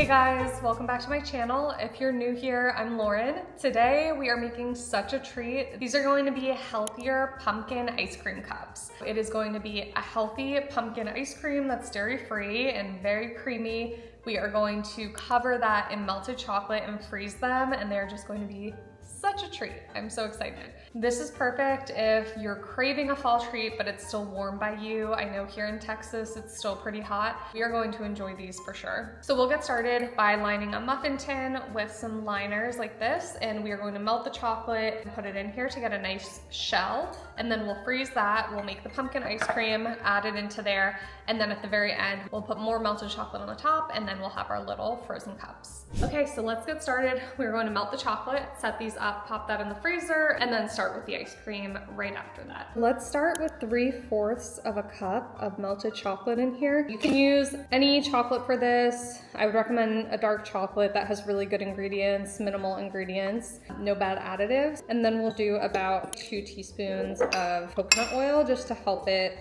Hey guys, welcome back to my channel. If you're new here, I'm Lauren. Today we are making such a treat. These are going to be healthier pumpkin ice cream cups. It is going to be a healthy pumpkin ice cream that's dairy-free and very creamy. We are going to cover that in melted chocolate and freeze them, and they're just going to be such a treat. I'm so excited. This is perfect if you're craving a fall treat, but it's still warm by you. I know here in Texas, it's still pretty hot. We are going to enjoy these for sure. So we'll get started by lining a muffin tin with some liners like this, and we are going to melt the chocolate and put it in here to get a nice shell. And then we'll freeze that. We'll make the pumpkin ice cream, add it into there. And then at the very end, we'll put more melted chocolate on the top, and then we'll have our little frozen cups. Okay, so let's get started. We're going to melt the chocolate, set these up, pop that in the freezer, and then start with the ice cream right after that. Let's start with 3/4 of a cup of melted chocolate in here. You can use any chocolate for this. I would recommend a dark chocolate that has really good ingredients, minimal ingredients, no bad additives. And then we'll do about 2 teaspoons of coconut oil just to help it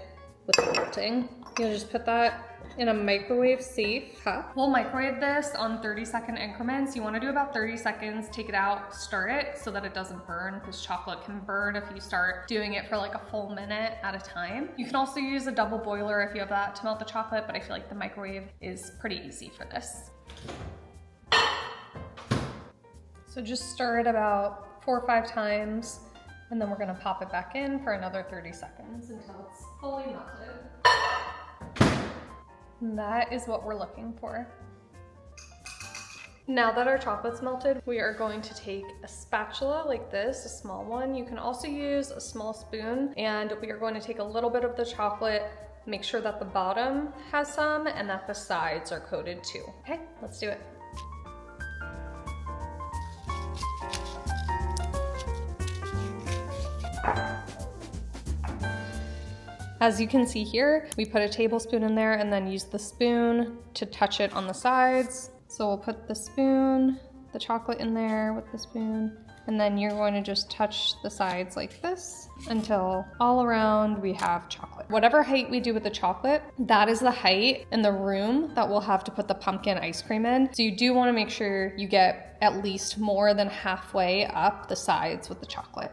with the melting. You'll just put that in a microwave safe cup. We'll microwave this on 30-second increments. You want to do about 30 seconds, take it out, stir it so that it doesn't burn, because chocolate can burn if you start doing it for like a full minute at a time. You can also use a double boiler if you have that to melt the chocolate, but I feel like the microwave is pretty easy for this. So just stir it about 4 or 5 times, and then we're gonna pop it back in for another 30 seconds until it's fully melted. And that is what we're looking for. Now that our chocolate's melted, we are going to take a spatula like this, a small one. You can also use a small spoon, and we are going to take a little bit of the chocolate, make sure that the bottom has some and that the sides are coated too. Okay, let's do it. As you can see here, we put a tablespoon in there and then use the spoon to touch it on the sides. So we'll put the spoon, the chocolate in there with the spoon, and then you're going to just touch the sides like this until all around we have chocolate. Whatever height we do with the chocolate, that is the height in the room that we'll have to put the pumpkin ice cream in. So you do want to make sure you get at least more than halfway up the sides with the chocolate.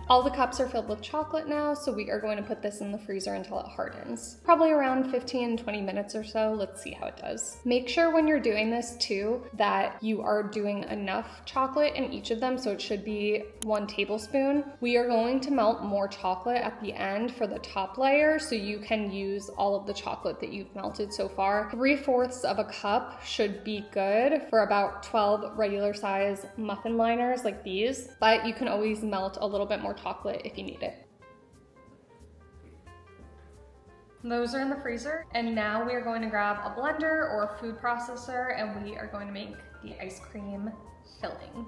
All the cups are filled with chocolate now, so we are going to put this in the freezer until it hardens. Probably around 15-20 minutes or so. Let's see how it does. Make sure when you're doing this too, that you are doing enough chocolate in each of them, so it should be 1 tablespoon. We are going to melt more chocolate at the end for the top layer, so you can use all of the chocolate that you've melted so far. 3/4 of a cup should be good for about 12 regular size muffin liners like these, but you can always melt a little bit more chocolate if you need it. Those are in the freezer, and now we are going to grab a blender or a food processor, and we are going to make the ice cream filling.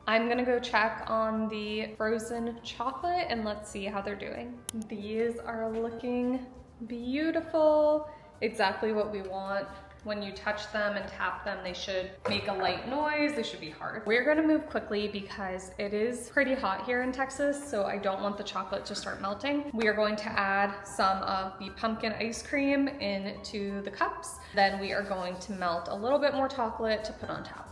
I'm gonna go check on the frozen chocolate and let's see how they're doing. These are looking beautiful. Exactly what we want. When you touch them and tap them, they should make a light noise. They should be hard. We're gonna move quickly because it is pretty hot here in Texas, so I don't want the chocolate to start melting. We are going to add some of the pumpkin ice cream into the cups. Then we are going to melt a little bit more chocolate to put on top.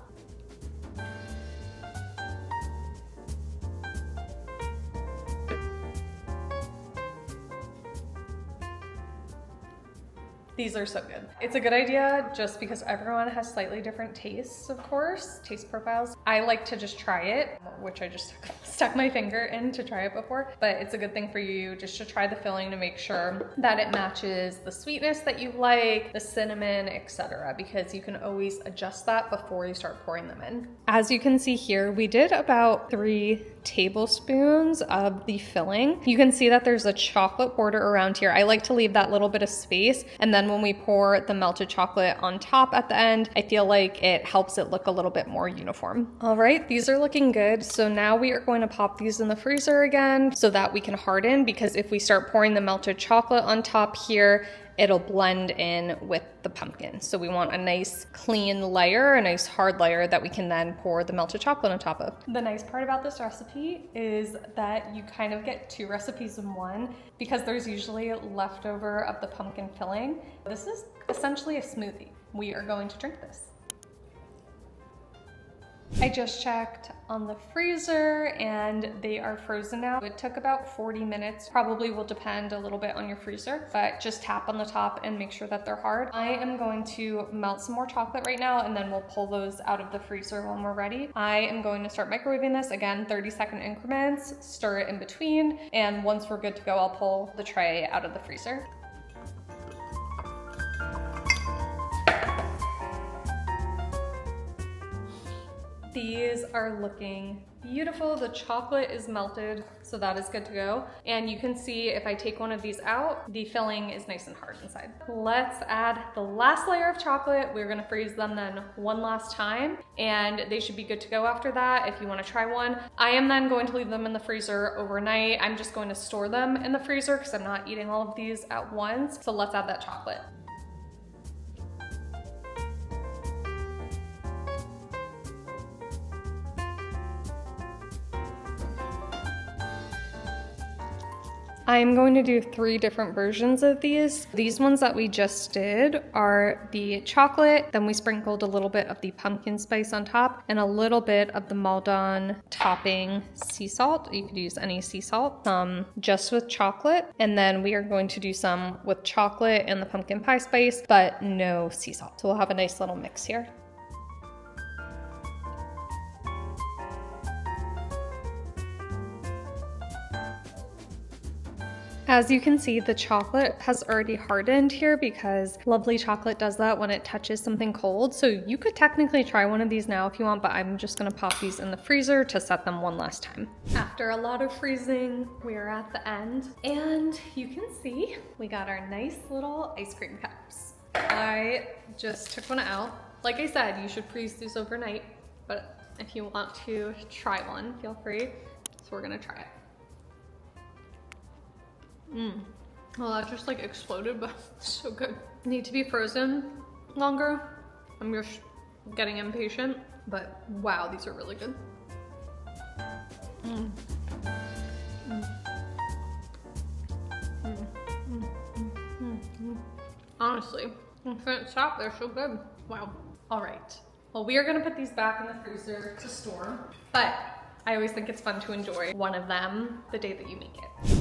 These are so good. It's a good idea just because everyone has slightly different tastes, of course, taste profiles. I like to just try it, which I just stuck my finger in to try it before, but it's a good thing for you just to try the filling to make sure that it matches the sweetness that you like, the cinnamon, etc., because you can always adjust that before you start pouring them in. As you can see here, we did about 3 tablespoons of the filling. You can see that there's a chocolate border around here. I like to leave that little bit of space, and then when we pour the melted chocolate on top at the end, I feel like it helps it look a little bit more uniform. All right, these are looking good. So now we are going to pop these in the freezer again so that we can harden, because if we start pouring the melted chocolate on top here, it'll blend in with the pumpkin. So we want a nice clean layer, a nice hard layer that we can then pour the melted chocolate on top of. The nice part about this recipe is that you kind of get 2 recipes in one, because there's usually leftover of the pumpkin filling. This is essentially a smoothie. We are going to drink this. I just checked on the freezer and they are frozen now. It took about 40 minutes, probably will depend a little bit on your freezer, but just tap on the top and make sure that they're hard. I am going to melt some more chocolate right now, and then we'll pull those out of the freezer when we're ready. I am going to start microwaving this, again, 30-second increments, stir it in between, and once we're good to go, I'll pull the tray out of the freezer. These are looking beautiful. The chocolate is melted, so that is good to go. And you can see if I take one of these out, the filling is nice and hard inside. Let's add the last layer of chocolate. We're gonna freeze them then one last time, and they should be good to go after that if you wanna try one. I am then going to leave them in the freezer overnight. I'm just going to store them in the freezer because I'm not eating all of these at once. So let's add that chocolate. I'm going to do 3 different versions of these. These ones that we just did are the chocolate, then we sprinkled a little bit of the pumpkin spice on top and a little bit of the Maldon topping sea salt. You could use any sea salt, just with chocolate. And then we are going to do some with chocolate and the pumpkin pie spice, but no sea salt. So we'll have a nice little mix here. As you can see, the chocolate has already hardened here because Lovely Chocolate does that when it touches something cold. So you could technically try one of these now if you want, but I'm just gonna pop these in the freezer to set them one last time. After a lot of freezing, we are at the end, and you can see we got our nice little ice cream cups. I just took one out. Like I said, you should freeze these overnight, but if you want to try one, feel free. So we're gonna try it. Well, that just like exploded, but it's so good. Need to be frozen longer. I'm just getting impatient, but wow, these are really good. Honestly, I can't stop, they're so good. Wow. All right. Well, we are gonna put these back in the freezer to store, but I always think it's fun to enjoy one of them the day that you make it.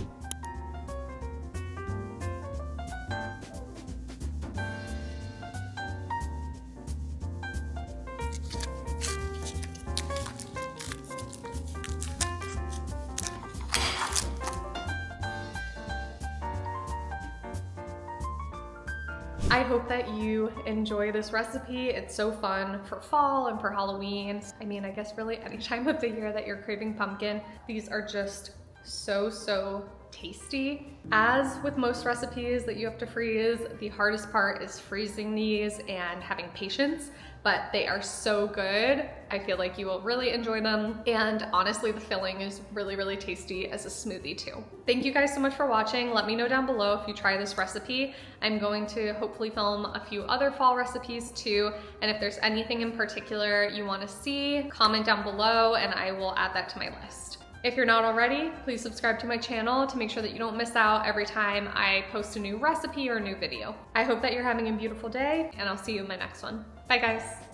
I hope that you enjoy this recipe. It's so fun for fall and for Halloween. I mean, I guess really any time of the year that you're craving pumpkin, these are just so tasty. As with most recipes that you have to freeze, the hardest part is freezing these and having patience, but they are so good. I feel like you will really enjoy them. And honestly, the filling is really tasty as a smoothie too. Thank you guys so much for watching. Let me know down below if you try this recipe. I'm going to hopefully film a few other fall recipes too. And if there's anything in particular you wanna see, comment down below and I will add that to my list. If you're not already, please subscribe to my channel to make sure that you don't miss out every time I post a new recipe or a new video. I hope that you're having a beautiful day, and I'll see you in my next one. Bye guys.